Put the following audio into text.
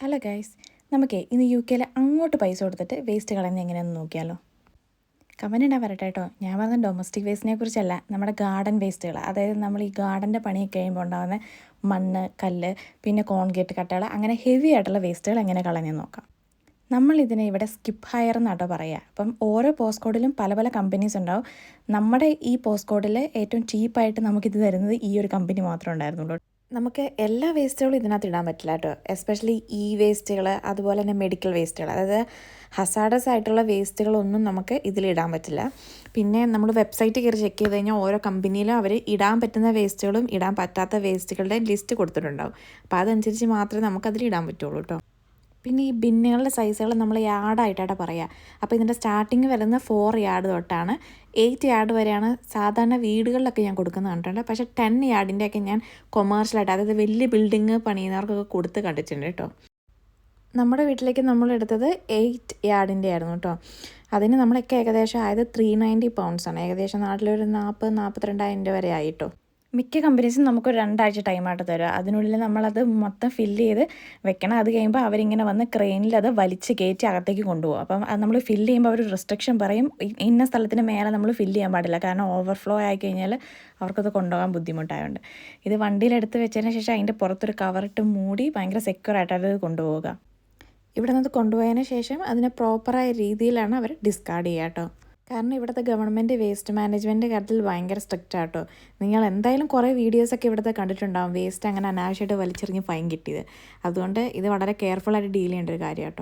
Hello guys, നമുക്കേ ഇന്ന് UK അങ്ങോട്ട് പൈസ കൊടുത്തിട്ട് വേസ്റ്റ് കളയുന്നത് എങ്ങനെയാണെന്ന് നോക്കിയാലോ. കമൻറ്റ് ഇടാൻ വരട്ടെ കേട്ടോ. ഞാൻ പറഞ്ഞ ഡൊമസ്റ്റിക് വേസ്റ്റിനെ കുറിച്ചല്ല, നമ്മുടെ ഗാർഡൻ വേസ്റ്റുകൾ. അതായത് നമ്മൾ ഈ ഗാർഡൻ്റെ പണിയൊക്കെ കഴിയുമ്പോൾ ഉണ്ടാകുന്ന മണ്ണ്, കല്ല്, പിന്നെ കോൺക്രീറ്റ് കട്ടകൾ, അങ്ങനെ ഹെവി ആയിട്ടുള്ള വേസ്റ്റുകൾ എങ്ങനെ കളഞ്ഞെന്ന് നോക്കാം. നമ്മളിതിനെ ഇവിടെ സ്കിപ്പ് ഹയർ എന്നാട്ടോ പറയുക. അപ്പം ഓരോ പോസ്റ്റ് കോഡിലും പല പല കമ്പനീസ് ഉണ്ടാവും. നമ്മുടെ ഈ പോസ്റ്റ് കോഡിൽ ഏറ്റവും ചീപ്പായിട്ട് നമുക്കിത് തരുന്നത് ഈ ഒരു കമ്പനി മാത്രമേ ഉണ്ടായിരുന്നുള്ളൂ. നമുക്ക് എല്ലാ വേസ്റ്റുകളും ഇതിനകത്ത് ഇടാൻ പറ്റില്ല കേട്ടോ. എസ്പെഷ്യലി ഈ വേസ്റ്റുകൾ, അതുപോലെ തന്നെ മെഡിക്കൽ വേസ്റ്റുകൾ, അതായത് ഹസാഡസ് ആയിട്ടുള്ള വേസ്റ്റുകളൊന്നും നമുക്ക് ഇതിലിടാൻ പറ്റില്ല. പിന്നെ നമ്മൾ വെബ്സൈറ്റ് കയറി ചെക്ക് ചെയ്ത് കഴിഞ്ഞാൽ ഓരോ കമ്പനിയിലും അവർ ഇടാൻ പറ്റുന്ന വേസ്റ്റുകളും ഇടാൻ പറ്റാത്ത വേസ്റ്റുകളുടെ ലിസ്റ്റ് കൊടുത്തിട്ടുണ്ടാവും. അപ്പോൾ അതനുസരിച്ച് മാത്രമേ നമുക്കതിൽ ഇടാൻ പറ്റുള്ളൂ കേട്ടോ. പിന്നെ ഈ ബിന്നുകളുടെ സൈസുകൾ നമ്മൾ യാർഡായിട്ടാണ് പറയുക. അപ്പോൾ ഇതിൻ്റെ സ്റ്റാർട്ടിങ് വരുന്ന 4 യാർഡ് തൊട്ടാണ് 8 യാർഡ് വരെയാണ് സാധാരണ വീടുകളിലൊക്കെ ഞാൻ കൊടുക്കുന്നത് കണ്ടിട്ടുണ്ട്. പക്ഷേ 10 യാർഡിൻ്റെയൊക്കെ ഞാൻ കൊമേഴ്ഷ്യലായിട്ട്, അതായത് വലിയ ബിൽഡിങ് പണിയുന്നവർക്കൊക്കെ കൊടുത്ത് കണ്ടിട്ടുണ്ട് കേട്ടോ. നമ്മുടെ വീട്ടിലേക്ക് നമ്മൾ എടുത്തത് 8 യാർഡിൻ്റെ ആയിരുന്നു കേട്ടോ. അതിന് നമ്മളൊക്കെ ഏകദേശം ആയത് 390 പൗണ്ട്സാണ്. ഏകദേശം നാട്ടിലൊരു 40-42,000 രൂപ വരെ ആയിട്ടോ. മിക്ക കമ്പനീസും നമുക്കൊരു 2 ആഴ്ച ടൈമായിട്ട് തരും. അതിനുള്ളിൽ നമ്മളത് മൊത്തം ഫില്ല് ചെയ്ത് വെക്കണം. അത് കഴിയുമ്പോൾ അവരിങ്ങനെ വന്ന് ക്രെയിനിൽ അത് വലിച്ച് കയറ്റി അകത്തേക്ക് കൊണ്ടുപോകും. അപ്പം അത് നമ്മൾ ഫില്ല് ചെയ്യുമ്പോൾ അവർ റെസ്ട്രിക്ഷൻ പറയും, ഇന്ന സ്ഥലത്തിന് മേലെ നമ്മൾ ഫില്ല് ചെയ്യാൻ പാടില്ല. കാരണം ഓവർഫ്ലോ ആയിക്കഴിഞ്ഞാൽ അവർക്കത് കൊണ്ടുപോകാൻ ബുദ്ധിമുട്ടായതുകൊണ്ട് ഇത് വണ്ടിയിലെടുത്ത് വെച്ചതിന് ശേഷം അതിൻ്റെ പുറത്തൊരു കവറിട്ട് മൂടി ഭയങ്കര സെക്യൂറായിട്ട് അത് കൊണ്ടുപോവുക. ഇവിടെ നിന്ന് കൊണ്ടുപോയതിന് ശേഷം അതിനെ പ്രോപ്പറായ രീതിയിലാണ് അവർ ഡിസ്കാർഡ് ചെയ്യുക കേട്ടോ. കാരണം ഇവിടുത്തെ ഗവൺമെൻറ് വേസ്റ്റ് മാനേജ്മെൻറ്റ് കാര്യത്തിൽ ഭയങ്കര സ്ട്രിക്റ്റ് ആട്ടോ. നിങ്ങൾ എന്തായാലും കുറേ വീഡിയോസൊക്കെ ഇവിടുത്തെ കണ്ടിട്ടുണ്ടാകും, വേസ്റ്റ് അങ്ങനെ അനാവശ്യമായിട്ട് വലിച്ചെറിഞ്ഞ് ഫൈൻ കിട്ടിയത്. അതുകൊണ്ട് ഇത് വളരെ കെയർഫുള്ളായിട്ട് ഡീൽ ചെയ്യേണ്ട ഒരു കാര്യം കേട്ടോ.